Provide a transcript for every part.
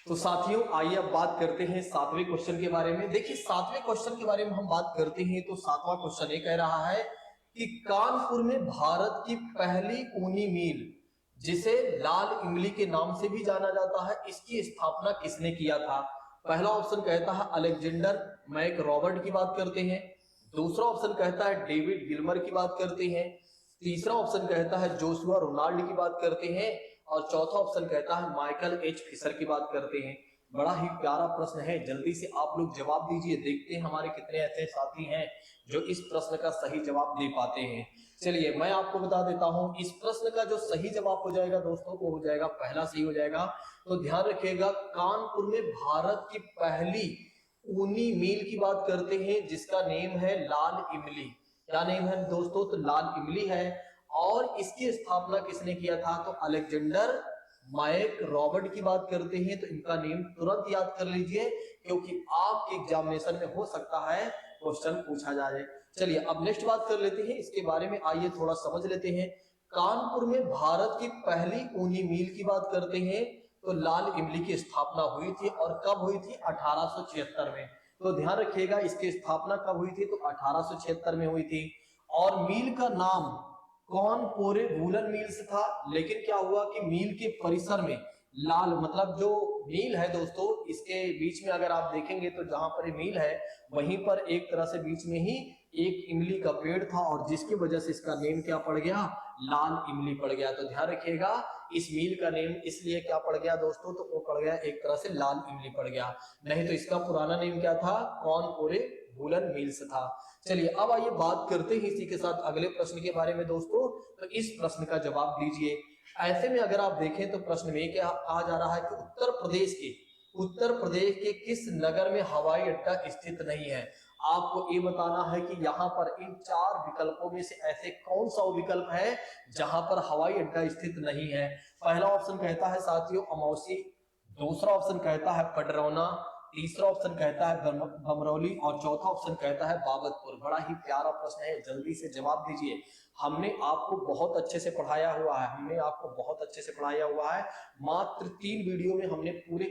तो साथियों आइए अब बात करते हैं सातवें क्वेश्चन के बारे में। देखिए सातवें क्वेश्चन के बारे में हम बात करते हैं तो सातवां क्वेश्चन ये कह रहा है कि कानपुर में भारत की पहली ऊनी मिल जिसे लाल इमली के नाम से भी जाना जाता है, इसकी स्थापना किसने किया था? पहला ऑप्शन कहता है अलेक्जेंडर मैक रॉबर्ट की बात करते हैं। दूसरा ऑप्शन कहता है डेविड गिल्मर की बात करते हैं। तीसरा ऑप्शन कहता है जोशुआ रोनाल्ड की बात करते हैं। और चौथा ऑप्शन कहता है माइकल एच फिशर की बात करते हैं। बड़ा ही प्यारा प्रश्न है, जल्दी से आप लोग जवाब दीजिए। देखते हैं हमारे कितने ऐसे साथी हैं जो इस प्रश्न का सही जवाब दे पाते हैं। चलिए मैं आपको बता देता हूं, इस प्रश्न का जो सही जवाब हो जाएगा दोस्तों वो हो जाएगा पहला सही हो जाएगा। तो ध्यान रखिएगा, कानपुर में भारत की पहली ऊनी मिल की बात करते हैं जिसका नेम है लाल इमली। क्या नेम है दोस्तों? तो लाल इमली है। और इसकी स्थापना किसने किया था? तो अलेक्जेंडर मैक रॉबर्ट की बात करते हैं। तो इनका नेम तुरंत याद कर लीजिए क्योंकि आपके एग्जामिनेशन में हो सकता है क्वेश्चन पूछा जाए। चलिए अब नेक्स्ट बात कर लेते हैं, इसके बारे में आइए थोड़ा समझ लेते हैं। कानपुर में भारत की पहली ऊनी मिल की बात करते हैं तो लाल इमली की स्थापना हुई थी और कब हुई थी? 1876 में। तो ध्यान रखिएगा इसकी स्थापना कब हुई थी? तो 1876 में हुई थी। और मिल का नाम कौन पोरे वूलन मिल्स था, लेकिन क्या हुआ कि मिल के परिसर में लाल मतलब जो मिल है दोस्तों इसके बीच में अगर आप देखेंगे तो जहां पर ये मिल है वहीं पर एक तरह से बीच में ही एक इमली का पेड़ था और जिसकी वजह से इसका नेम क्या पड़ गया? लाल इमली पड़ गया। तो ध्यान रखिएगा इस मिल का नेम इसलिए क्या पड़ गया दोस्तों? तो वो पड़ गया एक तरह से लाल इमली पड़ गया, नहीं तो इसका पुराना नेम क्या था? कौन पोरे वूलन मिल्स था। चलिए अब आइए बात करते हैं इसी के साथ अगले प्रश्न के बारे में दोस्तों। तो इस प्रश्न का जवाब दीजिए। ऐसे में अगर आप देखें तो प्रश्न में क्या कहा जा रहा है कि उत्तर प्रदेश के किस नगर में हवाई अड्डा स्थित नहीं है? आपको ये बताना है कि यहाँ पर इन चार विकल्पों में से ऐसे कौन सा विकल्प है जहां पर हवाई अड्डा स्थित नहीं है। पहला ऑप्शन कहता है साथियों अमौसी, दूसरा ऑप्शन कहता है पडरौना, तीसरा ऑप्शन कहता है बमरौली और चौथा ऑप्शन कहता है बाबतपुर। बड़ा ही प्यारा प्रश्न है, जल्दी से जवाब दीजिए। हमने आपको बहुत अच्छे से पढ़ाया हुआ है, मात्र 3 वीडियो में हमने पूरे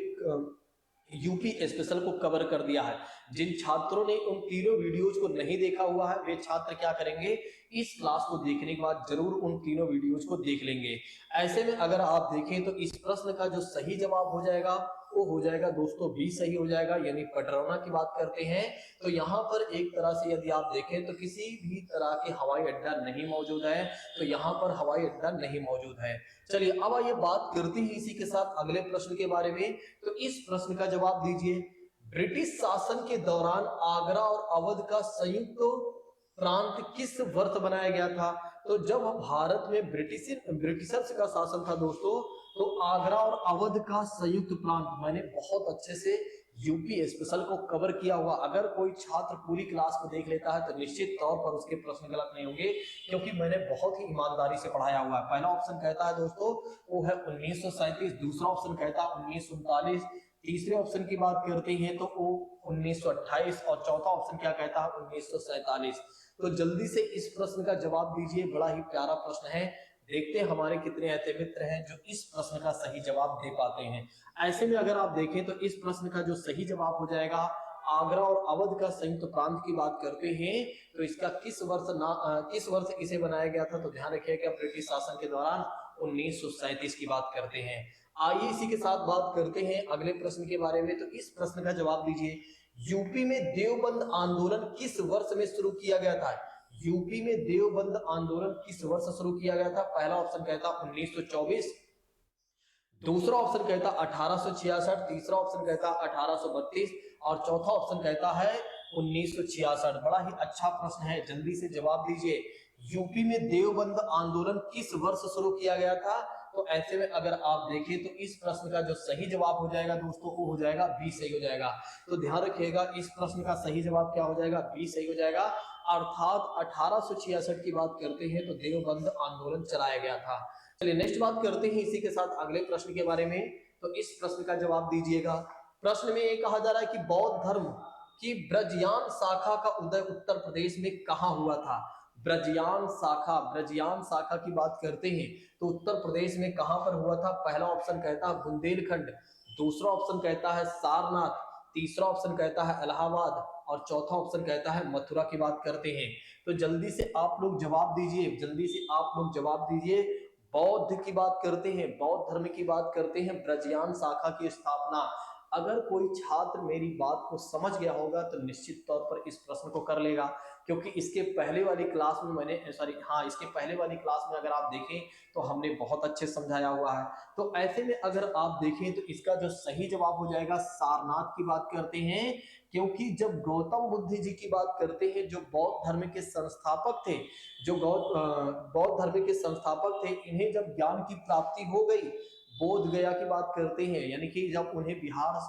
यूपी स्पेशल को कवर कर दिया है। जिन छात्रों ने उन तीनों वीडियोज को नहीं देखा हुआ है वे छात्र क्या करेंगे, इस क्लास को देखने के बाद जरूर उन तीनों वीडियोज को देख लेंगे। ऐसे में अगर आप देखें तो इस प्रश्न का जो सही जवाब हो जाएगा वो हो जाएगा दोस्तों बी सही हो जाएगा, यानी पडरौना की बात करते हैं। तो यहाँ पर एक तरह से यदि आप देखें तो किसी भी तरह के हवाई अड्डा नहीं मौजूद है, तो यहाँ पर हवाई अड्डा नहीं मौजूद है। चलिए अब आइए बात करते हैं इसी के साथ अगले प्रश्न के बारे में। तो इस प्रश्न का जवाब दीजिए। ब्रिटिश शासन के दौरान आगरा और अवध का संयुक्त प्रांत किस वर्ष बनाया गया था? तो जब भारत में ब्रिटिशर्स का शासन था दोस्तों तो आगरा और अवध का संयुक्त प्रांत, मैंने बहुत अच्छे से यूपी स्पेशल को कवर किया हुआ। अगर कोई छात्र पूरी क्लास को देख लेता है तो निश्चित तौर पर उसके प्रश्न गलत नहीं होंगे क्योंकि मैंने बहुत ही ईमानदारी से पढ़ाया हुआ है। पहला ऑप्शन कहता है दोस्तों वो है 1937, दूसरा ऑप्शन कहता है 1939, तीसरे ऑप्शन की बात करते हैं तो वो 1928 और चौथा ऑप्शन क्या कहता है 1947। तो जल्दी से इस प्रश्न का जवाब दीजिए, बड़ा ही प्यारा प्रश्न है। देखते हैं हमारे कितने ऐसे मित्र हैं जो इस प्रश्न का सही जवाब दे पाते हैं। ऐसे में अगर आप देखें तो इस प्रश्न का जो सही जवाब हो जाएगा आगरा और अवध का संयुक्त प्रांत की बात करते हैं तो इसका किस वर्ष इसे बनाया गया था? तो ध्यान रखिएगा ब्रिटिश शासन के दौरान 1937 की बात करते हैं। आइए इसी के साथ बात करते हैं अगले प्रश्न के बारे में। तो इस प्रश्न का जवाब दीजिए। यूपी में देवबंद आंदोलन किस वर्ष में शुरू किया गया था? यूपी में देवबंद आंदोलन किस वर्ष शुरू किया गया था? पहला ऑप्शन कहता 1924, दूसरा ऑप्शन कहता 1866, तीसरा ऑप्शन कहता 1832 और चौथा ऑप्शन कहता है 1966। बड़ा ही अच्छा प्रश्न है, जल्दी से जवाब दीजिए। यूपी में देवबंद आंदोलन किस वर्ष शुरू किया गया था? तो ऐसे में अगर आप देखें तो इस प्रश्न का जो सही जवाब हो जाएगा दोस्तों वो हो जाएगा बी सही हो जाएगा। तो ध्यान रखिएगा इस प्रश्न का सही जवाब क्या हो जाएगा? बी सही हो जाएगा। अर्थात 1866 की बात करते हैं तो देवबंद आंदोलन चलाया गया था। चलिए नेक्स्ट बात करते हैं इसी के साथ अगले प्रश्न के बारे में। तो इस प्रश्न का जवाब दीजिएगा। प्रश्न में ये कहा जा रहा है कि बौद्ध धर्म की ब्रजयान शाखा का उदय उत्तर प्रदेश में कहां हुआ था? ब्रजयान शाखा की बात करते हैं तो उत्तर प्रदेश में कहां पर हुआ था? पहला ऑप्शन कहता है बुंदेलखंड, दूसरा ऑप्शन कहता है सारनाथ, तीसरा ऑप्शन कहता है इलाहाबाद और चौथा ऑप्शन कहता है मथुरा की बात करते हैं। तो जल्दी से आप लोग जवाब दीजिए, जल्दी से आप लोग जवाब दीजिए। बौद्ध की बात करते हैं, बौद्ध धर्म की बात करते हैं, ब्रजयान शाखा की स्थापना। अगर कोई छात्र मेरी बात को समझ गया होगा तो निश्चित तौर पर इस प्रश्न को कर लेगा, क्योंकि इसके पहले वाली क्लास में इसके पहले वाली क्लास में अगर आप देखें तो हमने बहुत अच्छे समझाया हुआ है। तो ऐसे में अगर आप देखें तो इसका जो सही जवाब हो जाएगा सारनाथ की बात करते हैं, क्योंकि जब गौतम बुद्ध जी की बात करते हैं, जो बौद्ध धर्म के संस्थापक थे, बौद्ध धर्म के संस्थापक थे, इन्हें जब ज्ञान की प्राप्ति हो गई, बोध गया की बात करते हैं, यानी कि जब उन्हें बिहार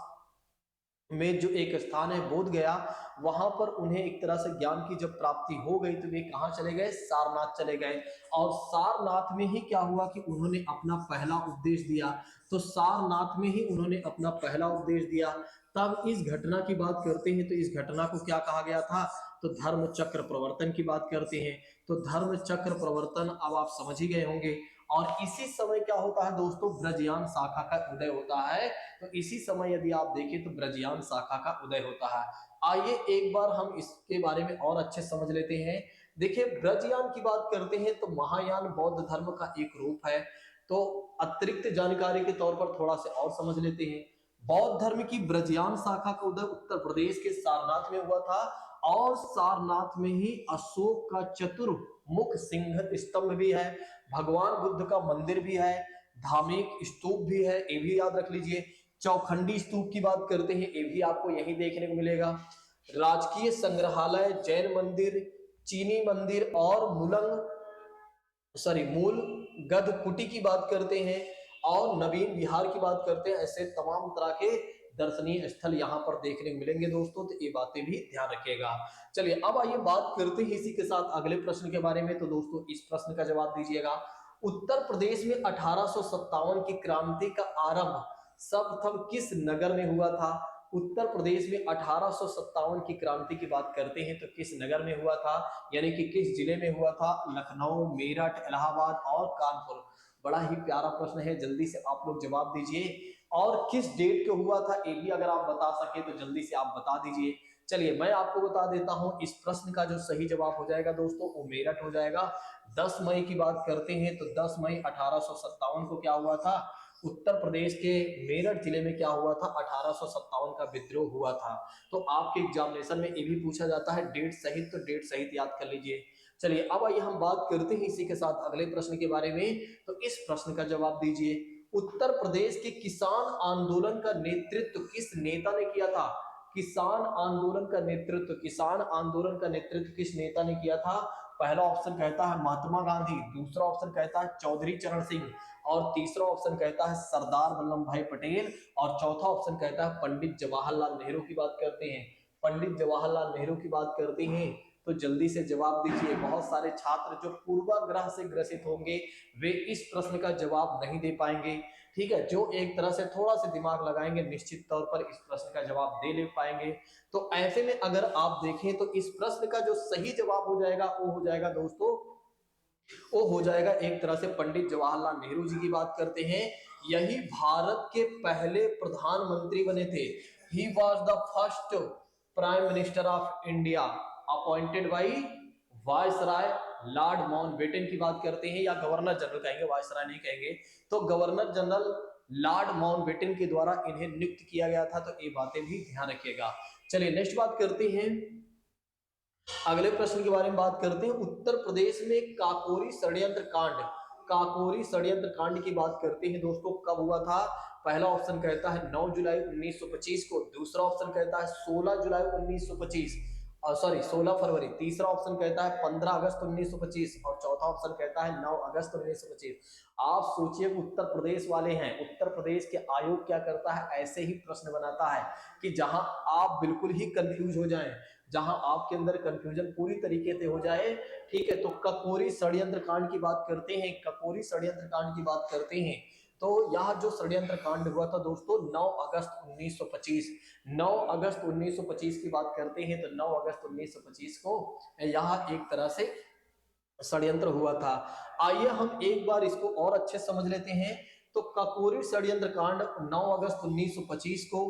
में जो एक स्थान है बोध गया, वहां पर उन्हें एक तरह से ज्ञान की जब प्राप्ति हो गई तो वे कहां चले गए, सारनाथ चले गए। और सारनाथ में ही क्या हुआ कि उन्होंने अपना पहला उपदेश दिया। तो सारनाथ में ही उन्होंने अपना पहला उपदेश दिया। तब इस घटना की बात करते हैं तो इस घटना को क्या कहा गया था, तो धर्म चक्र प्रवर्तन की बात करते हैं। तो धर्म चक्र प्रवर्तन अब आप समझ ही गए होंगे। और इसी समय क्या होता है दोस्तों, ब्रजयान शाखा का उदय होता है। तो इसी समय यदि आप देखें तो ब्रजयान शाखा का उदय होता है। आइए एक बार हम इसके बारे में और अच्छे समझ लेते हैं। देखिए, ब्रजयान की बात करते हैं तो महायान बौद्ध धर्म का एक रूप है। तो अतिरिक्त जानकारी के तौर पर थोड़ा सा और समझ लेते हैं। बौद्ध धर्म की ब्रजयान शाखा का उदय उत्तर प्रदेश के सारनाथ में हुआ था, और सारनाथ में ही अशोक का चतुर्मुख सिंह स्तंभ भी है, भगवान बुद्ध का मंदिर भी है, धार्मिक स्तूप भी है, ये भी याद रख लीजिए। चौखंडी स्तूप की बात करते हैं, ये भी आपको यही देखने को मिलेगा। राजकीय संग्रहालय, जैन मंदिर, चीनी मंदिर और मूल गध कुटी की बात करते हैं, और नवीन विहार की बात करते हैं। ऐसे तमाम तरह के दर्शनीय स्थल यहाँ पर देखने को मिलेंगे दोस्तों, तो ये बातें भी ध्यान रखिएगा। चलिए अब आइए बात करते हैं इसी के साथ अगले प्रश्न के बारे में। तो दोस्तों इस प्रश्न का जवाब दीजिएगा। उत्तर प्रदेश में 1857 की क्रांति का आरंभ सर्वप्रथम किस नगर में हुआ था? उत्तर प्रदेश में 1857 की क्रांति की बात करते हैं तो किस नगर में हुआ था, यानी कि किस जिले में हुआ था? लखनऊ, मेरठ, इलाहाबाद और कानपुर। बड़ा ही प्यारा प्रश्न है, जल्दी से आप लोग जवाब दीजिए। और किस डेट को हुआ था ये भी अगर आप बता सके तो जल्दी से आप बता दीजिए। चलिए मैं आपको बता देता हूं, इस प्रश्न का जो सही जवाब हो जाएगा दोस्तों वो मेरठ हो जाएगा। 10 मई की बात करते हैं तो 10 मई 1857 को क्या हुआ था, उत्तर प्रदेश के मेरठ जिले में क्या हुआ था, 1857 का विद्रोह हुआ था। तो आपके एग्जामिनेशन में ये भी पूछा जाता है डेट सहित, तो डेट सहित याद कर लीजिए। चलिए अब आइए हम बात करते हैं इसी के साथ अगले प्रश्न के बारे में। तो इस प्रश्न का जवाब दीजिए। उत्तर प्रदेश के किसान आंदोलन का नेतृत्व किस नेता ने किया था? किसान आंदोलन का नेतृत्व किस नेता ने किया था? पहला ऑप्शन कहता है महात्मा गांधी, दूसरा ऑप्शन कहता है चौधरी चरण सिंह, और तीसरा ऑप्शन कहता है सरदार वल्लभ भाई पटेल, और चौथा ऑप्शन कहता है पंडित जवाहरलाल नेहरू की बात करते हैं। पंडित जवाहरलाल नेहरू की बात करते हैं तो जल्दी से जवाब दीजिए। बहुत सारे छात्र जो पूर्वाग्रह से ग्रसित होंगे वे इस प्रश्न का जवाब नहीं दे पाएंगे, ठीक है। जो एक तरह से थोड़ा सा दिमाग लगाएंगे निश्चित तौर पर इस प्रश्न का जवाब दे ले पाएंगे। तो ऐसे में अगर आप देखें तो इस प्रश्न का जो सही जवाब हो जाएगा वो हो जाएगा दोस्तों, वो हो जाएगा एक तरह से पंडित जवाहरलाल नेहरू जी की बात करते हैं। यही भारत के पहले प्रधानमंत्री बने थे। He was the first prime minister of India appointed by viceroy Lord Mountbatten की बात करते हैं, या गवर्नर जनरल कहेंगे, वायसराय नहीं कहेंगे। तो गवर्नर जनरल लॉर्ड माउंटबेटन के द्वारा इन्हें नियुक्त किया गया था। तो ये बातें भी ध्यान रखिएगा। चलिए नेक्स्ट बात करते हैं, अगले प्रश्न के बारे में बात करते हैं। उत्तर प्रदेश में काकोरी षड्यंत्र कांड की बात करते हैं दोस्तों, कब हुआ था? पहला ऑप्शन कहता है 9 जुलाई 1925 को, दूसरा ऑप्शन कहता है 16 जुलाई 1925, 16 फरवरी, तीसरा ऑप्शन कहता है 15 अगस्त 1925 और चौथा ऑप्शन कहता है 9 अगस्त 1925। आप सोचिए उत्तर प्रदेश वाले हैं, उत्तर प्रदेश के आयोग क्या करता है, ऐसे ही प्रश्न बनाता है कि जहां आप बिल्कुल ही कंफ्यूज हो जाएं, जहां आपके अंदर कंफ्यूजन पूरी तरीके से हो जाए, ठीक है। तो काकोरी षड्यंत्र कांड की बात करते हैं, काकोरी षड्यंत्र कांड की बात करते हैं। तो यह जो षड्यंत्र कांड हुआ था दोस्तों 9 अगस्त 1925, 9 अगस्त 1925 की बात करते हैं। तो 9 अगस्त 1925 को यह एक तरह से षड्यंत्र हुआ था। आइए हम एक बार इसको और अच्छे समझ लेते हैं। तो काकोरी षड्यंत्र कांड 9 अगस्त 1925 को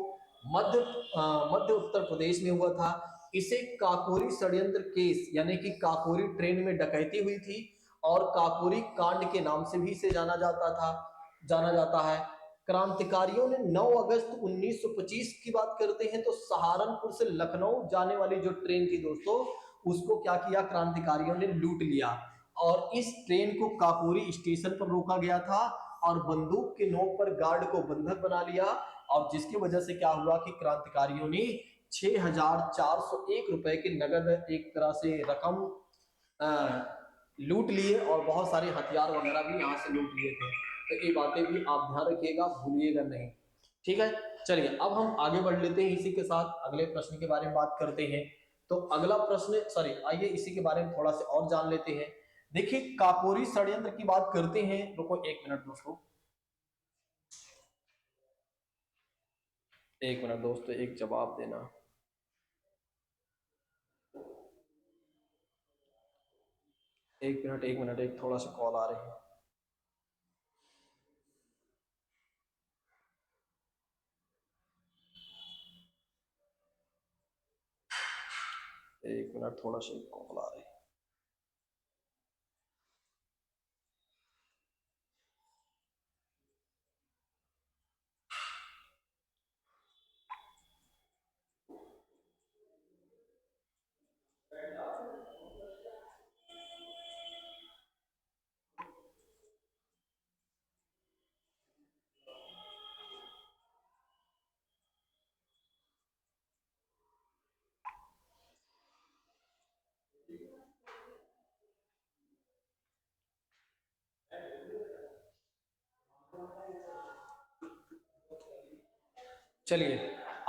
मध्य उत्तर प्रदेश में हुआ था। इसे काकोरी षड्यंत्र केस यानी कि काकोरी ट्रेन में डकैती हुई थी और काकोरी कांड के नाम से भी इसे जाना जाता है। क्रांतिकारियों ने 9 अगस्त 1925 की बात करते हैं तो सहारनपुर से लखनऊ जाने वाली जो ट्रेन थी दोस्तों, उसको क्या किया, क्रांतिकारियों ने लूट लिया और इस ट्रेन को काकोरी स्टेशन पर रोका गया था और बंदूक के नोक पर गार्ड को बंधक बना लिया और जिसकी वजह से क्या हुआ कि क्रांतिकारियों ने 6,401 रुपए की नगद एक तरह से रकम लूट लिए और बहुत सारे हथियार वगैरह भी यहाँ से लूट लिए थे। तो ये बातें भी आप ध्यान रखिएगा, भूलिएगा नहीं। ठीक है, चलिए अब हम आगे बढ़ लेते हैं, इसी के साथ अगले प्रश्न के बारे में बात करते हैं। तो अगला प्रश्न आइए इसी के बारे में थोड़ा सा और जान लेते हैं। देखिए काकोरी षड्यंत्र की बात करते हैं, रुको 1 मिनट दोस्तों, 1 मिनट दोस्तों, एक जवाब देना। एक मिनट एक थोड़ा सा कॉल आ रही है। एक मिनट थोड़ा सा कॉल आ रही है। चलिए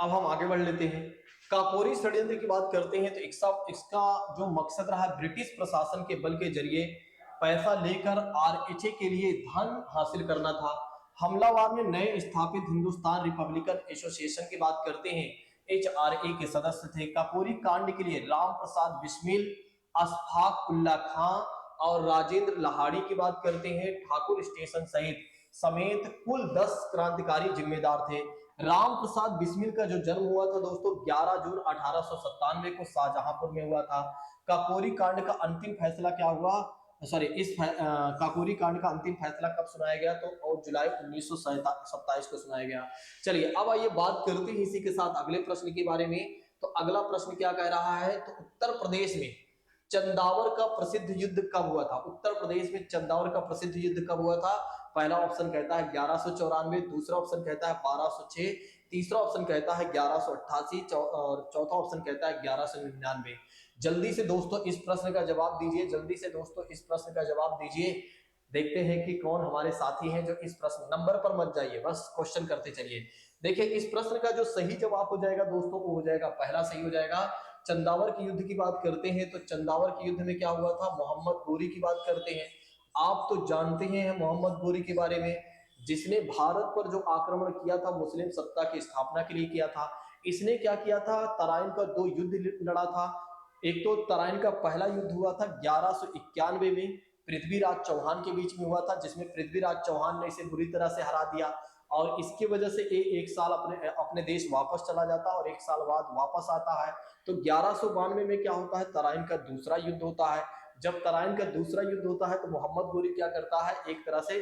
अब हम आगे बढ़ लेते हैं। काकोरी षड्यंत्र की बात करते हैं तो इसका जो मकसद रहा, ब्रिटिश प्रशासन के बल के जरिए पैसा लेकर आरएचए के लिए धन हासिल करना था। हमलावर में नए स्थापित हिंदुस्तान रिपब्लिकन एसोसिएशन की बात करते हैं, एचआरए के सदस्य थे। काकोरी कांड के लिए राम प्रसाद बिस्मिल, अशफाक उल्ला खां और राजेंद्र लाहाड़ी की बात करते हैं। ठाकुर स्टेशन समेत कुल 10 क्रांतिकारी जिम्मेदार थे। राम प्रसाद बिस्मिल का जो जन्म हुआ था दोस्तों 11 जून 1897 को शाहजहांपुर में हुआ था। काकोरी कांड का अंतिम फैसला क्या हुआ, काकोरी कांड का अंतिम फैसला कब सुनाया गया, तो और जुलाई 1927 को सुनाया गया। चलिए अब आइए बात करते हैं इसी के साथ अगले प्रश्न के बारे में। तो अगला प्रश्न क्या कह रहा है, तो उत्तर प्रदेश में चंदावर का प्रसिद्ध युद्ध कब हुआ था? उत्तर प्रदेश में चंदावर का प्रसिद्ध युद्ध कब हुआ था? पहला ऑप्शन कहता है 1194, दूसरा ऑप्शन कहता है 1206, तीसरा ऑप्शन कहता है 1188 और चौथा ऑप्शन कहता है 1199। जल्दी से दोस्तों इस प्रश्न का जवाब दीजिए, जल्दी से दोस्तों इस प्रश्न का जवाब दीजिए। देखते हैं कि कौन हमारे साथी हैं जो इस प्रश्न, नंबर पर मत जाइए, बस क्वेश्चन करते चलिए। देखिए इस प्रश्न का जो सही जवाब हो जाएगा दोस्तों वो हो जाएगा, पहला सही हो जाएगा। चंदावर के युद्ध की बात करते हैं तो चंदावर के युद्ध में क्या हुआ था, मोहम्मद गोरी की बात करते हैं। आप तो जानते हैं मोहम्मद गोरी के बारे में, जिसने भारत पर जो आक्रमण किया था मुस्लिम सत्ता की स्थापना के लिए किया था। इसने क्या किया था, तराइन का 2 युद्ध लड़ा था। एक तो तराइन का पहला युद्ध हुआ था 1191 में पृथ्वीराज चौहान के बीच में हुआ था, जिसमें पृथ्वीराज चौहान ने इसे बुरी तरह से हरा दिया और इसकी वजह से एक साल अपने देश वापस चला जाता और एक साल बाद वापस आता है। तो 1192 में क्या होता है, तराइन का दूसरा युद्ध होता है। जब तराइन का दूसरा युद्ध होता है तो मोहम्मद गोरी क्या करता है, एक तरह से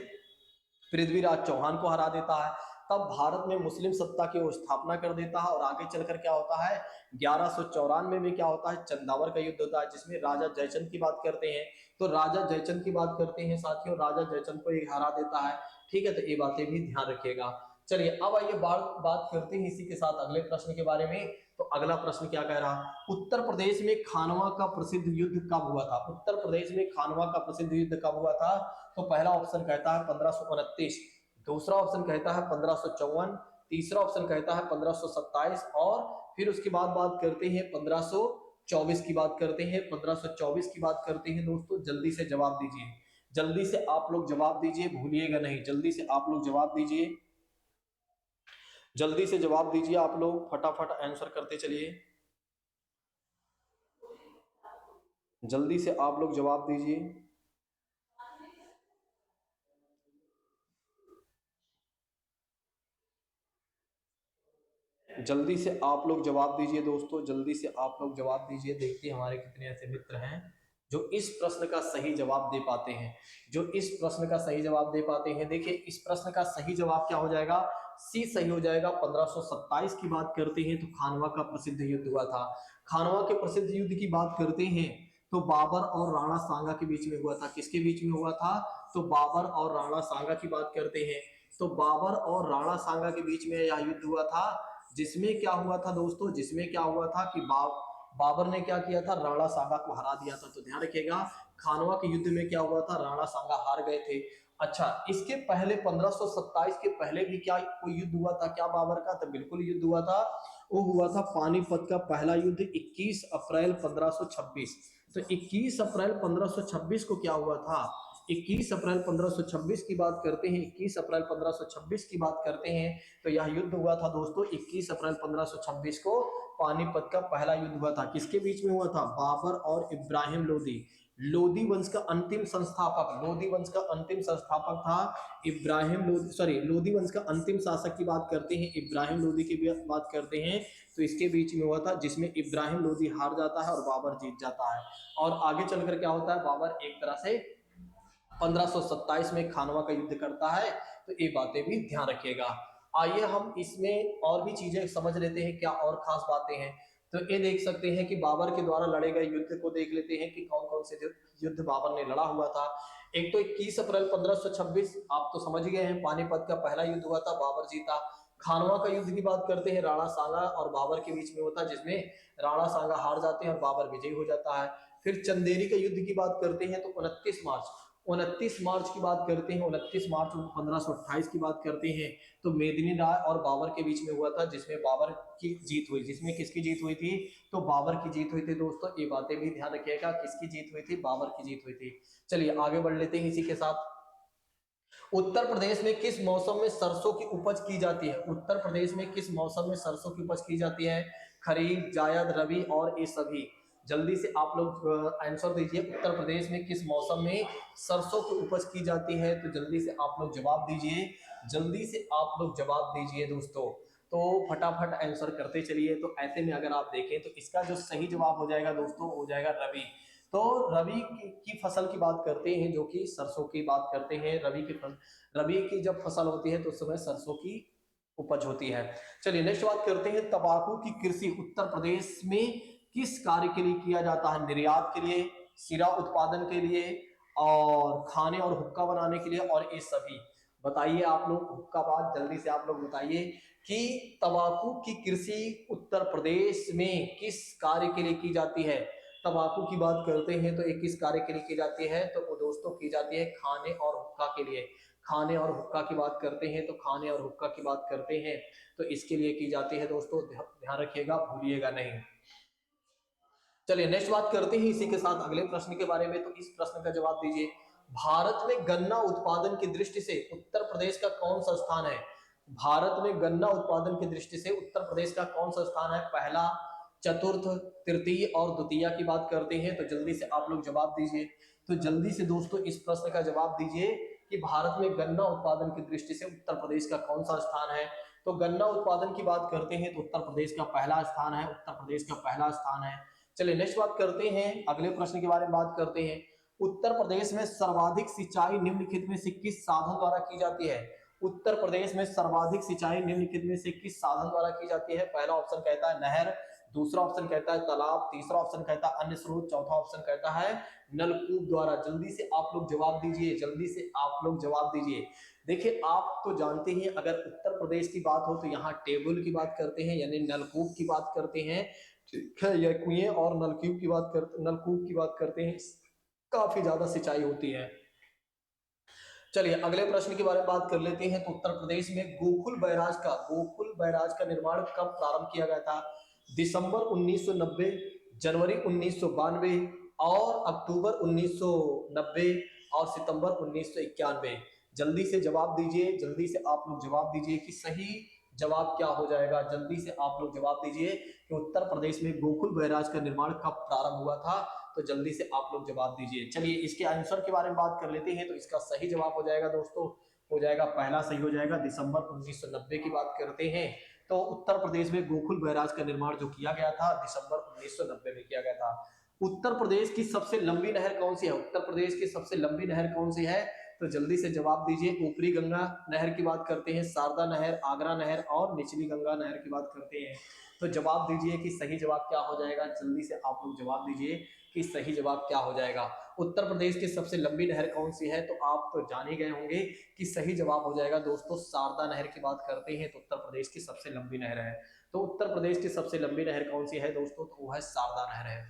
पृथ्वीराज चौहान को हरा देता है। तब भारत में मुस्लिम सत्ता की वो स्थापना कर देता है और आगे चलकर क्या होता है, 1194 में क्या होता है, चंदावर का युद्ध होता है जिसमें राजा जयचंद की बात करते हैं। तो राजा जयचंद की बात करते हैं साथियों, राजा जयचंद को एक हरा देता है। ठीक है, तो ये बातें भी ध्यान रखिएगा। चलिए अब आइए बात करते हैं इसी के साथ अगले प्रश्न के बारे में। तो अगला प्रश्न क्या कह रहा, उत्तर प्रदेश में खानवा का प्रसिद्ध युद्ध कब हुआ था? उत्तर प्रदेश में खानवा का प्रसिद्ध युद्ध कब हुआ था? तो पहला ऑप्शन कहता है 1529, दूसरा ऑप्शन कहता है 1554, तीसरा ऑप्शन कहता है 1527 और फिर उसके बाद बात करते हैं 1524 की बात करते हैं। 1524 की बात करते हैं दोस्तों, जल्दी से जवाब दीजिए, जल्दी से आप लोग जवाब दीजिए, भूलिएगा नहीं, जल्दी से आप लोग जवाब दीजिए, जल्दी से जवाब दीजिए, आप लोग फटाफट आंसर करते चलिए, जल्दी से आप लोग जवाब दीजिए। जल्दी से आप लोग जवाब दीजिए दोस्तों, जल्दी से आप लोग जवाब दीजिए। देखिए हमारे कितने ऐसे मित्र हैं जो इस प्रश्न का सही जवाब दे पाते हैं, जो इस प्रश्न का सही जवाब दे पाते हैं। देखिए इस प्रश्न का सही जवाब क्या हो जाएगा, सी सही हो जाएगा। 1527 की बात करते हैं तो खानवा का प्रसिद्ध युद्ध हुआ था। खानवा के प्रसिद्ध युद्ध की बात करते हैं तो बाबर और राणा सांगा के बीच में हुआ था। किसके बीच में हुआ था, तो बाबर और राणा सांगा की बात करते हैं। तो बाबर और राणा सांगा के बीच में यह युद्ध हुआ था, जिसमें क्या हुआ था दोस्तों, जिसमें क्या हुआ था कि बाबर ने क्या किया था, राणा सांगा को हरा दिया था। तो ध्यान रखिएगा खानवा के युद्ध में क्या हुआ था, राणा सांगा हार गए थे। अच्छा, इसके पहले 1527 के पहले भी क्या कोई युद्ध हुआ था क्या बाबर का, तो बिल्कुल युद्ध हुआ था। वो हुआ था पानीपत का पहला युद्ध 21 अप्रैल 1526। तो 21 अप्रैल 1526 को क्या हुआ था, 21 अप्रैल 1526 की बात करते हैं, 21 अप्रैल 1526 की बात करते हैं तो यह युद्ध हुआ था दोस्तों 21 अप्रैल 1526 को पानीपत का पहला युद्ध हुआ था। किसके बीच में हुआ था, बाबर और इब्राहिम लोदी। लोदी वंश का अंतिम संस्थापक, लोदी वंश का अंतिम संस्थापक था इब्राहिम लोदी, सॉरी लोदी वंश का अंतिम शासक की बात करते हैं, इब्राहिम लोदी की बात करते हैं। तो इसके बीच में हुआ था जिसमें इब्राहिम लोदी हार जाता है और बाबर जीत जाता है। और आगे चलकर क्या होता है, बाबर एक तरह से 1527 में खानवा का युद्ध करता है। तो ये बातें भी ध्यान रखिएगा। आइए हम इसमें और भी चीजें समझ लेते हैं, क्या और खास बातें हैं। तो ये देख सकते हैं कि बाबर के द्वारा लड़े गए युद्ध को देख लेते हैं कि कौन कौन से युद्ध बाबर ने लड़ा हुआ था। एक तो 21 अप्रैल 1526 आप तो समझ गए हैं, पानीपत का पहला युद्ध हुआ था, बाबर जीता। खानवा का युद्ध की बात करते हैं, राणा सांगा और बाबर के बीच में होता है, जिसमें राणा सांगा हार जाते हैं और बाबर विजयी हो जाता है। फिर चंदेरी का युद्ध की बात करते हैं तो 29 मार्च की बात करते हैं, 29 मार्च 1528 की बात करते हैं तो मेदिनी राय और बाबर के बीच में हुआ था, जिसमें बाबर की जीत हुई। जिसमें किसकी जीत हुई थी, तो बाबर की जीत हुई थी दोस्तों। ये बातें भी ध्यान रखिएगा, किसकी जीत हुई थी, बाबर की जीत हुई थी। चलिए आगे बढ़ लेते हैं इसी के साथ। उत्तर प्रदेश में किस मौसम में सरसों की उपज की जाती है, उत्तर प्रदेश में किस मौसम में सरसों की उपज की जाती है, खरीफ, जायद, रबी और ये सभी। जल्दी से आप लोग आंसर दीजिए, उत्तर प्रदेश में किस मौसम में सरसों की उपज की जाती है, तो जल्दी से आप लोग जवाब दीजिए, जल्दी से आप लोग जवाब दीजिए दोस्तों। तो फटाफट आंसर करते चलिए। तो ऐसे में अगर आप देखें तो इसका जो सही जवाब हो जाएगा दोस्तों, हो जाएगा रबी। तो रबी की फसल की बात करते हैं, जो कि सरसों की बात करते हैं। रबी की जब फसल होती है तो उस समय सरसों की उपज होती है। चलिए नेक्स्ट बात करते हैं, तंबाकू की कृषि उत्तर प्रदेश में किस कार्य के लिए किया जाता है, निर्यात के लिए, सिरा उत्पादन के लिए और खाने और हुक्का बनाने के लिए और ये सभी। बताइए आप लोग, हुक्का बात जल्दी से आप लोग बताइए कि तंबाकू की कृषि उत्तर प्रदेश में किस कार्य के लिए की जाती है। तंबाकू की बात करते हैं तो एक किस कार्य के लिए की जाती है, तो वो दोस्तों की जाती है खाने और हुक्का के लिए। खाने और हुक्का की बात करते हैं तो खाने और हुक्का की बात करते हैं तो इसके लिए की जाती है दोस्तों, ध्यान रखिएगा, भूलिएगा नहीं। चलिए नेक्स्ट बात करते हैं इसी के साथ अगले प्रश्न के बारे में। तो इस प्रश्न का जवाब दीजिए, भारत में गन्ना उत्पादन की दृष्टि से उत्तर प्रदेश का कौन सा स्थान है। भारत में गन्ना उत्पादन की दृष्टि से उत्तर प्रदेश का कौन सा स्थान है, पहला, चतुर्थ, तृतीय और द्वितीय की बात करते हैं तो जल्दी से आप लोग जवाब दीजिए। तो जल्दी से दोस्तों इस प्रश्न का जवाब दीजिए कि भारत में गन्ना उत्पादन की दृष्टि से उत्तर प्रदेश का कौन सा स्थान है। तो गन्ना उत्पादन की बात करते हैं तो उत्तर प्रदेश का पहला स्थान है, उत्तर प्रदेश का पहला स्थान है। चलिए नेक्स्ट बात करते हैं, अगले प्रश्न के बारे में बात करते हैं। उत्तर प्रदेश में सर्वाधिक सिंचाई निम्नलिखित में से किस साधन द्वारा की जाती है। उत्तर प्रदेश में सर्वाधिक सिंचाई निम्नलिखित में से किस साधन द्वारा की जाती है। पहला ऑप्शन कहता है नहर, दूसरा ऑप्शन कहता है तालाब, तीसरा ऑप्शन कहता है अन्य स्रोत, चौथा ऑप्शन कहता है नलकूप द्वारा। जल्दी से आप लोग जवाब दीजिए, जल्दी से आप लोग जवाब दीजिए। देखिए आप तो जानते हैं अगर उत्तर प्रदेश की बात हो तो यहाँ टेबल की बात करते हैं, यानी नलकूप की बात करते हैं, ठीक है, या कुएं और नलकूप की बात करते हैं, काफी ज्यादा सिंचाई होती है। चलिए अगले प्रश्न के बारे में बात कर लेते हैं। तो उत्तर प्रदेश में गोकुल बैराज का निर्माण कब प्रारंभ किया गया था। दिसंबर 1990, जनवरी 1992 और अक्टूबर 1990 और सितंबर 1991। जल्दी से जवाब दीजिए, जल्दी से आप लोग जवाब दीजिए कि सही जवाब क्या हो जाएगा। जल्दी से आप लोग जवाब दीजिए कि उत्तर प्रदेश में गोकुल बैराज का निर्माण कब प्रारंभ हुआ था। तो जल्दी से आप लोग जवाब दीजिए। चलिए इसके आंसर के बारे में बात कर लेते हैं। तो इसका सही जवाब हो जाएगा दोस्तों, हो जाएगा पहला सही हो जाएगा, दिसंबर 1990 की बात करते हैं तो उत्तर प्रदेश में गोकुल बैराज का निर्माण जो किया गया था दिसंबर 1990 में किया गया था। उत्तर प्रदेश की सबसे लंबी नहर कौन सी है? उत्तर प्रदेश की सबसे लंबी नहर कौन सी है? तो जल्दी से जवाब दीजिए। ऊपरी गंगा नहर की बात करते हैं, शारदा नहर, आगरा नहर और निचली गंगा नहर की बात करते हैं। तो जवाब दीजिए कि सही जवाब क्या हो जाएगा। जल्दी से आप लोग जवाब दीजिए कि सही जवाब क्या हो जाएगा। उत्तर प्रदेश की सबसे लंबी नहर कौन सी है? तो आप तो जान ही गए होंगे कि सही जवाब हो जाएगा दोस्तों शारदा नहर की बात करते हैं तो उत्तर प्रदेश की सबसे लंबी नहर है। तो उत्तर प्रदेश की सबसे लंबी नहर कौन सी है दोस्तों? तो वो है शारदा नहर है।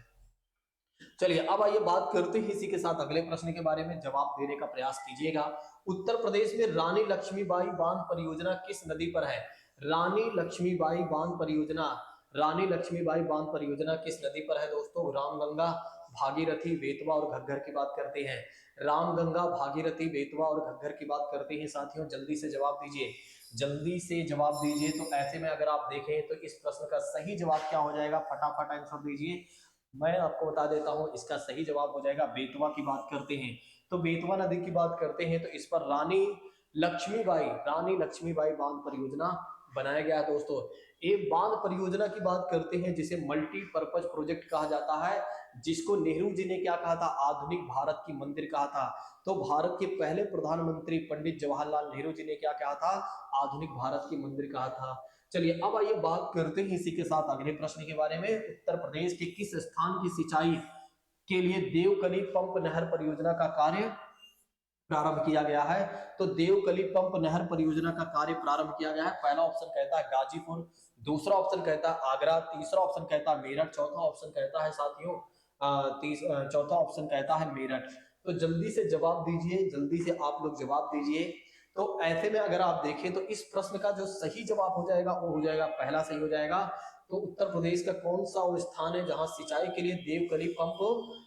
चलिए अब आइए बात करते हैं इसी के साथ अगले प्रश्न के बारे में, जवाब देने का प्रयास कीजिएगा। उत्तर प्रदेश में रानी लक्ष्मीबाई बांध परियोजना किस नदी पर है? रानी लक्ष्मीबाई बांध परियोजना, रानी लक्ष्मीबाई बांध परियोजना किस नदी पर है दोस्तों? रामगंगा, भागीरथी, बेतवा और घग्गर की बात करते हैं। रामगंगा, भागीरथी, बेतवा और घग्गर की बात करते हैं साथियों। जल्दी से जवाब दीजिए, जल्दी से जवाब दीजिए। तो ऐसे में अगर आप देखें तो इस प्रश्न का सही जवाब क्या हो जाएगा? फटाफट आंसर दीजिए। मैं आपको बता देता हूं, इसका सही जवाब हो जाएगा बेतवा की बात करते हैं। तो बेतवा नदी की बात करते हैं तो इस पर रानी लक्ष्मीबाई बांध परियोजना बनाया गया है दोस्तों। एक बांध परियोजना की बात करते हैं जिसे मल्टीपर्पज प्रोजेक्ट कहा जाता है, जिसको नेहरू जी ने क्या कहा था? आधुनिक भारत की मंदिर कहा था। तो भारत के पहले प्रधानमंत्री पंडित जवाहरलाल नेहरू जी ने क्या कहा था? आधुनिक भारत की मंदिर कहा था। चलिए अब आइए बात करते हैं इसी के साथ अगले प्रश्न के बारे में। उत्तर प्रदेश के किस स्थान की सिंचाई के लिए देवकली पंप नहर परियोजना का कार्य प्रारंभ किया गया है? तो देवकली पंप नहर परियोजना का कार्य प्रारंभ किया गया है। पहला ऑप्शन कहता है गाजीपुर, दूसरा ऑप्शन कहता है आगरा, तीसरा ऑप्शन कहता है मेरठ, चौथा ऑप्शन कहता है साथियों चौथा ऑप्शन कहता है मेरठ। तो जल्दी से जवाब दीजिए, जल्दी से आप लोग जवाब दीजिए। तो ऐसे में अगर आप देखें तो इस प्रश्न का जो सही जवाब हो जाएगा वो हो जाएगा पहला सही हो जाएगा। तो उत्तर प्रदेश का कौन सा वो स्थान है जहां सिंचाई के लिए देवकली पंप,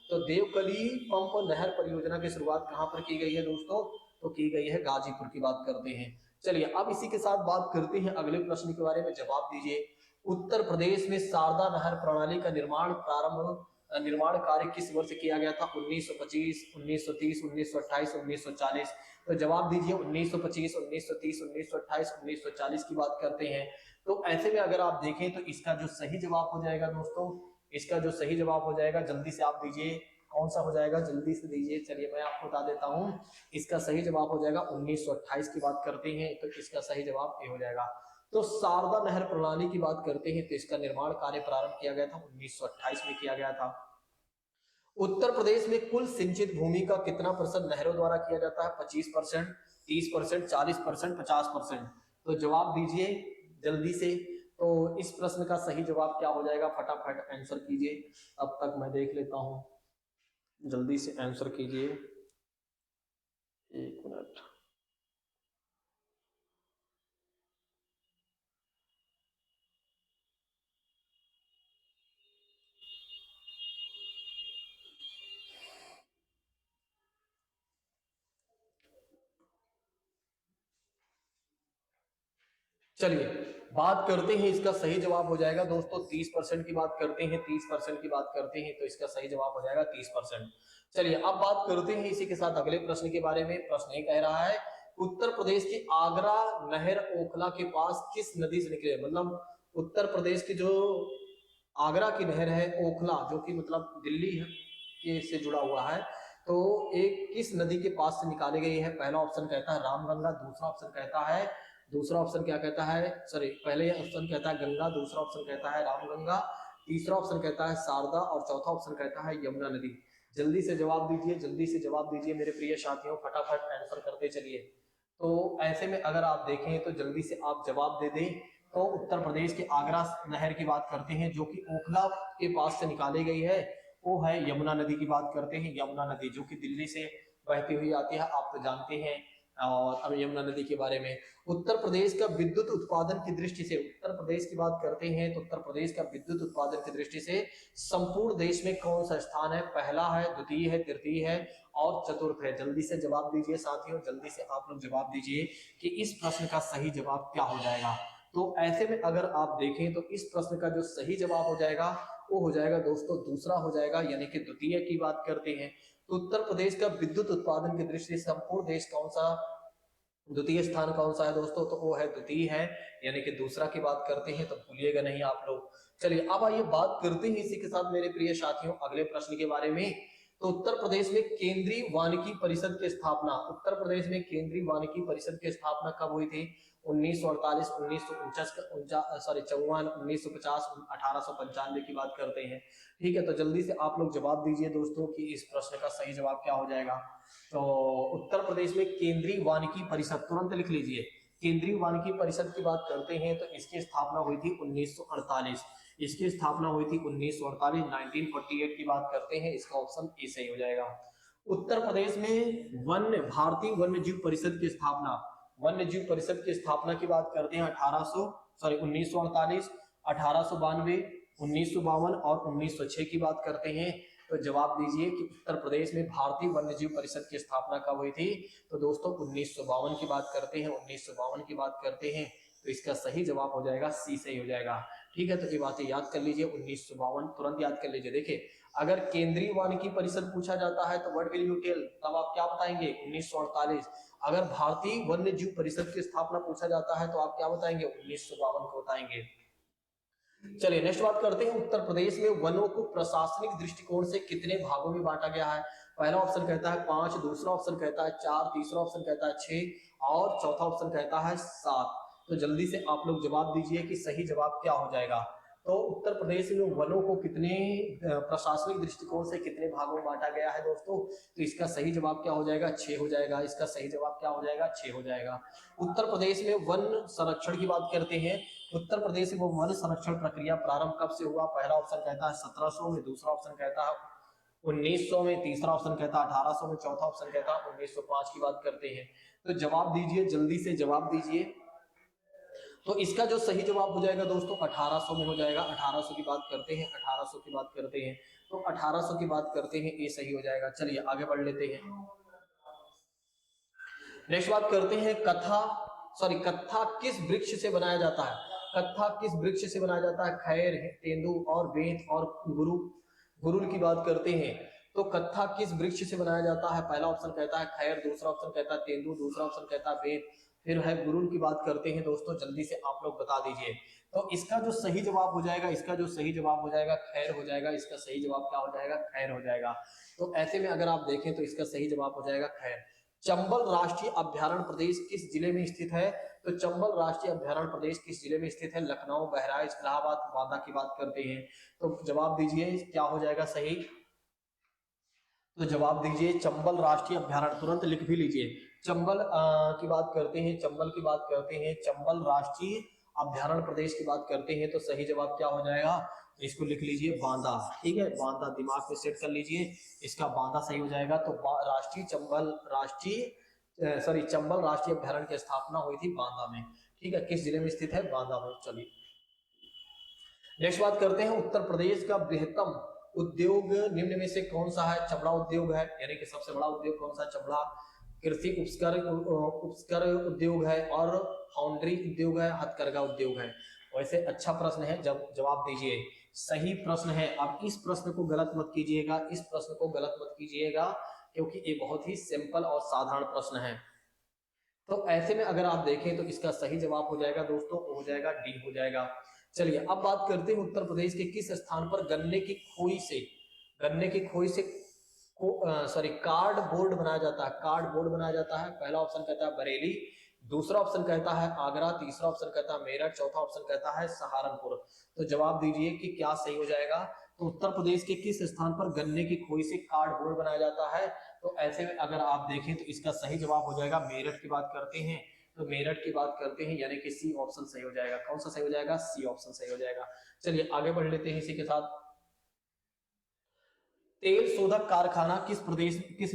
तो देवकली पंप नहर परियोजना की शुरुआत कहां पर की गई है दोस्तों? तो की गई है गाजीपुर की बात करते हैं। चलिए अब इसी के साथ बात करते हैं अगले प्रश्न के बारे में, जवाब दीजिए। उत्तर प्रदेश में शारदा नहर प्रणाली का निर्माण कार्य किस वर्ष किया गया था? 1925, 1930, 1928, 1940। तो जवाब दीजिए 1925, 1930, 1928, 1940 की बात करते हैं। तो ऐसे में अगर आप देखें तो इसका जो सही जवाब हो जाएगा दोस्तों, इसका जो सही जवाब हो जाएगा जल्दी से आप दीजिए, कौन सा हो जाएगा? जल्दी से दीजिए। चलिए मैं आपको बता देता हूं, इसका सही जवाब हो जाएगा 1928 की बात करते हैं तो इसका सही जवाब ये हो जाएगा। तो शारदा नहर प्रणाली की बात करते हैं तो इसका निर्माण कार्य प्रारंभ किया गया था 1928 में किया गया था। उत्तर प्रदेश में कुल सिंचित भूमि का कितना % नहरों द्वारा किया जाता है? 25%, 30%, 40%, 50%। तो जवाब दीजिए जल्दी से। तो इस प्रश्न का सही जवाब क्या हो जाएगा? फटाफट आंसर कीजिए। अब तक मैं देख लेता हूं, जल्दी से आंसर कीजिए। एक मिनट। चलिए बात करते हैं, इसका सही जवाब हो जाएगा दोस्तों 30% की बात करते हैं, 30% की बात करते हैं तो इसका सही जवाब हो जाएगा 30%। चलिए अब बात करते हैं इसी के साथ अगले प्रश्न के बारे में। प्रश्न ये कह रहा है उत्तर प्रदेश की आगरा नहर ओखला के पास किस नदी से निकले? मतलब उत्तर प्रदेश की जो आगरा की नहर है ओखला, जो कि मतलब दिल्ली है ये से जुड़ा हुआ है, तो एक किस नदी के पास से निकाली गई है? पहला ऑप्शन कहता है रामगंगा, दूसरा ऑप्शन क्या कहता है? सॉरी, पहले ऑप्शन कहता है गंगा, दूसरा ऑप्शन कहता है रामगंगा, तीसरा ऑप्शन कहता है शारदा और चौथा ऑप्शन कहता है यमुना नदी। जल्दी से जवाब दीजिए, जल्दी से जवाब दीजिए मेरे प्रिय साथियों, फटाफट आंसर करते चलिए। तो ऐसे में अगर आप देखें तो जल्दी से आप जवाब दे दें। तो उत्तर प्रदेश के आगरा नहर की बात करते हैं जो कि ओखला के पास से निकाली गई है, वो है यमुना नदी की बात करते हैं। यमुना नदी जो कि दिल्ली से बहती हुई आती है, आप तो जानते हैं। और अब यमुना नदी के बारे में, उत्तर प्रदेश का विद्युत उत्पादन की दृष्टि से, उत्तर प्रदेश की बात करते हैं तो उत्तर प्रदेश का विद्युत उत्पादन की दृष्टि से संपूर्ण देश में कौन सा स्थान है? पहला है, द्वितीय है, तृतीय है और चतुर्थ है। जल्दी से जवाब दीजिए साथियों, जल्दी से आप लोग जवाब दीजिए कि इस प्रश्न का सही जवाब क्या हो जाएगा। तो ऐसे में अगर आप देखें तो इस प्रश्न का जो सही जवाब हो जाएगा वो हो जाएगा दोस्तों दूसरा हो जाएगा, यानी कि द्वितीय की बात करते हैं। तो उत्तर प्रदेश का विद्युत उत्पादन की दृष्टि से संपूर्ण देश कौन सा द्वितीय स्थान कौन सा है दोस्तों, तो वो है द्वितीय है, यानी कि दूसरा की बात करते हैं, तो भूलिएगा नहीं आप लोग। चलिए अब आइए बात करते हैं इसी के साथ मेरे प्रिय साथियों अगले प्रश्न के बारे में। तो उत्तर प्रदेश में केंद्रीय वानिकी परिषद की स्थापना, उत्तर प्रदेश में केंद्रीय वानिकी परिषद की स्थापना कब हुई थी? 1948, 1949, सॉरी 54, 1950, 1895 की बात करते हैं। ठीक है, तो जल्दी से आप लोग जवाब दीजिए दोस्तों कि इस प्रश्न का सही जवाब क्या हो जाएगा। तो उत्तर प्रदेश में केंद्रीय वानिकी परिषद, तुरंत लिख लीजिए, केंद्रीय वानिकी परिषद की बात करते हैं तो इसकी स्थापना हुई थी 1948, इसकी स्थापना हुई थी 1948, 1948 की बात करते हैं, इसका ऑप्शन ए सही हो जाएगा। उत्तर प्रदेश में भारतीय वन्य जीव परिषद की स्थापना, वन्य जीव परिषद की स्थापना की बात करते हैं 1948, 1892, 1952 और 1906 की बात करते हैं। तो जवाब दीजिए कि उत्तर प्रदेश में भारतीय वन्यजीव परिषद की स्थापना कब हुई थी? तो दोस्तों 1952 की बात करते हैं, 1952 की बात करते हैं, तो इसका सही जवाब हो जाएगा सी सही हो जाएगा। ठीक है, तो ये बातें याद कर लीजिए, 1952 तुरंत याद कर लीजिए। देखिए अगर केंद्रीय वानिकी परिषद पूछा जाता है तो व्हाट विल यू टेल, तब आप क्या बताएंगे? 1948। अगर भारतीय वन्य जीव परिषद की स्थापना पूछा जाता है तो आप क्या बताएंगे? 1952 को बताएंगे। चलिए नेक्स्ट बात करते हैं, उत्तर प्रदेश में वनों को प्रशासनिक दृष्टिकोण से कितने भागों में बांटा गया है? पहला ऑप्शन कहता है 5, दूसरा ऑप्शन कहता है 4, तीसरा ऑप्शन कहता है 6 और चौथा ऑप्शन कहता है 7। तो जल्दी से आप लोग जवाब दीजिए कि सही जवाब क्या हो जाएगा। तो उत्तर प्रदेश में वनों को कितने प्रशासनिक दृष्टिकोण से कितने भागों में बांटा गया है दोस्तों? तो इसका सही जवाब क्या हो जाएगा? 6 हो जाएगा। इसका सही जवाब क्या हो जाएगा? 6 हो जाएगा। उत्तर प्रदेश में वन संरक्षण की बात करते हैं, उत्तर प्रदेश में वन संरक्षण प्रक्रिया प्रारंभ कब से हुआ? पहला ऑप्शन कहता है 1700 में, दूसरा ऑप्शन कहता है 1900 में, तीसरा ऑप्शन कहता है 1800 में, चौथा ऑप्शन कहता है 1905 की बात करते हैं। तो जवाब दीजिए, जल्दी से जवाब दीजिए। तो इसका जो सही जवाब हो जाएगा दोस्तों 1800 में हो जाएगा। 1800 की बात करते हैं, 1800 की बात करते हैं, तो 1800 की बात करते हैं, ये सही हो जाएगा। चलिए आगे बढ़ लेते हैं। नेक्स्ट बात करते हैं कत्था किस वृक्ष से बनाया जाता है? कत्था किस वृक्ष से बनाया जाता है? खैर, तेंदू और बेंत और गुरुल की बात करते हैं। तो कत्था किस वृक्ष से बनाया जाता है? पहला ऑप्शन कहता है खैर, दूसरा ऑप्शन कहता है तेंदू, दूसरा ऑप्शन कहता है बेंत, फिर है गुरुल की बात करते हैं। दोस्तों जल्दी से आप लोग बता दीजिए। तो इसका जो सही जवाब हो जाएगा, इसका जो सही जवाब हो जाएगा खैर हो जाएगा। इसका सही जवाब क्या हो जाएगा? खैर हो जाएगा। तो ऐसे में अगर आप देखें तो इसका सही जवाब हो जाएगा खैर। चंबल राष्ट्रीय अभ्यारण्य प्रदेश किस जिले में स्थित है? तो चंबल राष्ट्रीय अभ्यारण्य प्रदेश किस जिले में स्थित है? लखनऊ, बहराइच, इलाहाबाद, बांदा की बात करते हैं। तो जवाब दीजिए क्या हो जाएगा सही। तो जवाब दीजिए चंबल राष्ट्रीय अभ्यारण्य, तुरंत लिख भी लीजिए। चंबल की बात करते हैं, चंबल की बात करते हैं, चंबल राष्ट्रीय अभ्यारण्य प्रदेश की बात करते हैं। तो सही जवाब क्या हो जाएगा? तो इसको लिख लीजिए बांदा। ठीक है, बांदा दिमाग में सेट कर लीजिए, इसका बांदा सही हो जाएगा। तो चंबल राष्ट्रीय अभ्यारण्य की स्थापना हुई थी बांदा में। ठीक है, किस जिले में स्थित है? बांदा में। चलिए नेक्स्ट बात करते हैं, उत्तर प्रदेश का बृहत्तम उद्योग निम्न में से कौन सा है? चमड़ा उद्योग है, यानी कि सबसे बड़ा उद्योग कौन सा? चमड़ा। कृषि उपस्कर उद्योग है और फाउंड्री उद्योग है, हथकरघा उद्योग है। वैसे अच्छा प्रश्न है, जब जवाब दीजिए। सही प्रश्न है। अब इस प्रश्न को गलत मत कीजिएगा, इस प्रश्न को गलत मत कीजिएगा, क्योंकि ये बहुत ही सिंपल और साधारण प्रश्न है। तो ऐसे में अगर आप देखें तो इसका सही जवाब हो जाएगा दोस्तों, हो जाएगा डी हो जाएगा। चलिए अब बात करते हैं उत्तर प्रदेश के किस स्थान पर गन्ने की खोई से कार्ड बोर्ड बनाया जाता है? कार्ड बोर्ड बनाया जाता है। पहला ऑप्शन कहता है बरेली, दूसरा ऑप्शन कहता है आगरा, तीसरा ऑप्शन कहता है मेरठ, चौथा ऑप्शन कहता है सहारनपुर। तो जवाब दीजिए कि क्या सही हो जाएगा। तो उत्तर प्रदेश के किस स्थान पर गन्ने की खोई से कार्ड बोर्ड बनाया जाता है? तो ऐसे में अगर आप देखें तो इसका सही जवाब हो जाएगा मेरठ की बात करते हैं। तो मेरठ की बात करते हैं, यानी कि सी ऑप्शन सही हो जाएगा। कौन सा सही हो जाएगा? सी ऑप्शन सही हो जाएगा। चलिए आगे बढ़ लेते हैं इसी के साथ। तेल शोधक कारखाना किस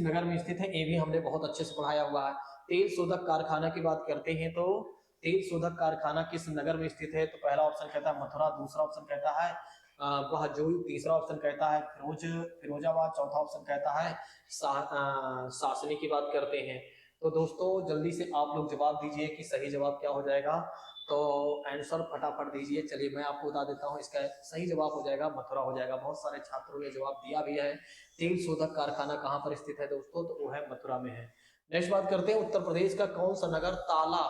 नगर में स्थित है? ये भी हमने बहुत अच्छे से पढ़ाया हुआ है। तेल शोधक कारखाना की बात करते हैं तो तेल शोधक कारखाना किस नगर में स्थित है? तो पहला ऑप्शन कहता है मथुरा, दूसरा ऑप्शन कहता है बहजोई, तीसरा ऑप्शन कहता है फिरोजाबाद, चौथा ऑप्शन कहता है शासनी की बात करते हैं। तो दोस्तों जल्दी से आप लोग जवाब दीजिए कि सही जवाब क्या हो जाएगा। तो आंसर फटाफट दीजिए। चलिए मैं आपको बता देता हूँ, इसका सही जवाब हो जाएगा मथुरा हो जाएगा। बहुत सारे छात्रों ने जवाब दिया भी है। तेल शोधक कारखाना कहाँ पर स्थित है दोस्तों? तो वो है मथुरा में है। नेक्स्ट बात करते हैं, उत्तर प्रदेश का कौन सा नगर ताला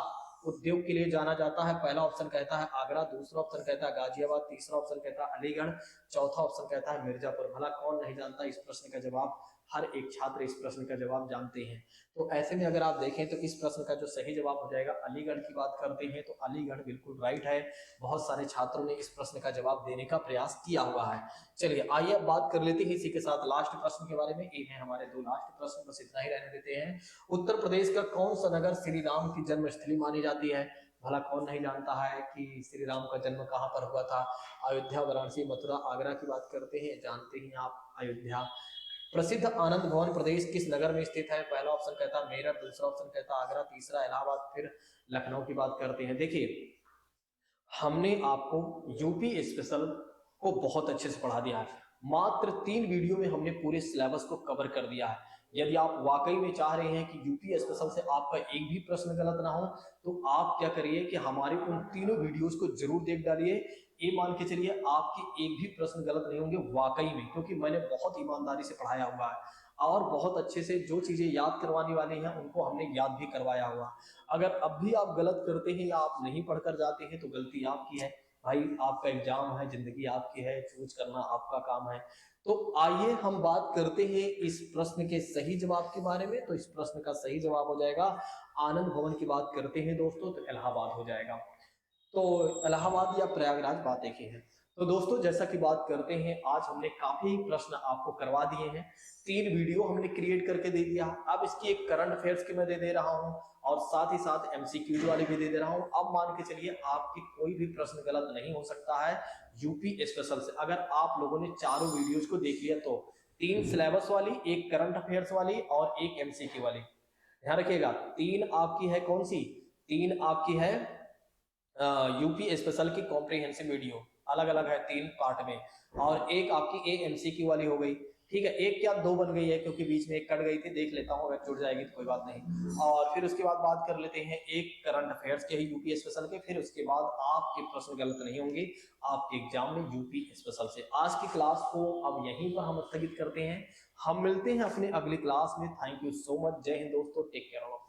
उद्योग के लिए जाना जाता है? पहला ऑप्शन कहता है आगरा, दूसरा ऑप्शन कहता है गाजियाबाद, तीसरा ऑप्शन कहता है अलीगढ़, चौथा ऑप्शन कहता है मिर्जापुर। भला कौन नहीं जानता इस प्रश्न का जवाब? हर एक छात्र इस प्रश्न का जवाब जानते हैं। तो ऐसे में अगर आप देखें तो इस प्रश्न का जो सही जवाब हो जाएगा अलीगढ़ की बात करते हैं तो अलीगढ़ बिल्कुल राइट है। बहुत सारे छात्रों ने इस प्रश्न का जवाब देने का प्रयास किया हुआ है। चलिए आइए अब बात कर लेते हैं इसी के साथ लास्ट प्रश्न के बारे में। ये है हमारे दो लास्ट प्रश्न, बस इतना ही रहने देते हैं। उत्तर प्रदेश का कौन सा नगर श्री राम की जन्मस्थली मानी जाती है? भला कौन नहीं जानता है कि श्री राम का जन्म कहाँ पर हुआ था? अयोध्या, वाराणसी, मथुरा, आगरा की बात करते हैं, जानते हैं आप अयोध्या। प्रसिद्ध आनंद भवन प्रदेश किस नगर में स्थित है? पहला ऑप्शन कहता है मेरठ, दूसरा ऑप्शन कहता है आगरा, तीसरा इलाहाबाद, फिर लखनऊ की बात करते हैं। देखिए हमने आपको यूपी स्पेशल को बहुत अच्छे से पढ़ा दिया है, मात्र 3 वीडियो में हमने पूरे सिलेबस को कवर कर दिया है। यदि आप वाकई में चाह रहे हैं कि यूपी स्पेशल से आपका एक भी प्रश्न गलत ना हो तो आप क्या करिए कि हमारे उन तीनों वीडियोस को जरूर देख डालिए। ये मान के चलिए आपके एक भी प्रश्न गलत नहीं होंगे वाकई में, क्योंकि मैंने बहुत ईमानदारी से पढ़ाया हुआ है और बहुत अच्छे से जो चीजें याद करवाने वाली हैं उनको हमने याद भी करवाया हुआ। अगर अब भी आप गलत करते हैं या आप नहीं पढ़कर जाते हैं तो गलती आपकी है भाई, आपका एग्जाम है, जिंदगी आपकी है, चूज करना आपका काम है। तो आइए हम बात करते हैं इस प्रश्न के सही जवाब के बारे में। तो इस प्रश्न का सही जवाब हो जाएगा आनंद भवन की बात करते हैं दोस्तों तो इलाहाबाद हो जाएगा। तो इलाहाबाद या प्रयागराज बात एक ही है। तो दोस्तों जैसा कि बात करते हैं आज हमने काफी प्रश्न आपको करवा दिए हैं, 3 वीडियो हमने क्रिएट करके दे दिया। अब इसकी एक करंट अफेयर्स की मैं दे रहा हूं और साथ ही साथ एमसीक्यू वाली भी दे रहा हूं। अब मान के चलिए आपकी कोई भी प्रश्न गलत नहीं हो सकता है यूपी स्पेशल से, अगर आप लोगों ने चारों वीडियोज को देख लिया तो। 3 सिलेबस वाली, एक करंट अफेयर्स वाली और एक एमसीक्यू वाली। ध्यान रखिएगा 3 आपकी है कौन सी? 3 आपकी है यूपी स्पेशल की कॉम्प्रिहेंसिव वीडियो, अलग अलग है 3 पार्ट में, और एक आपकी एमसीक्यू वाली हो गई। ठीक है, एक क्या 2 बन गई है क्योंकि बीच में एक कट गई थी, देख लेता हूँ अगर जुड़ जाएगी तो कोई बात नहीं। और फिर उसके बाद बात कर लेते हैं एक करंट अफेयर्स के ही यूपी स्पेशल के, फिर उसके बाद आपके प्रश्न गलत नहीं होंगे आपके एग्जाम में यूपी स्पेशल से। आज की क्लास को अब यहीं पर हम स्थगित करते हैं, हम मिलते हैं अपने अगली क्लास में। थैंक यू सो मच, जय हिंद दोस्तों, टेक केयर ऑफ।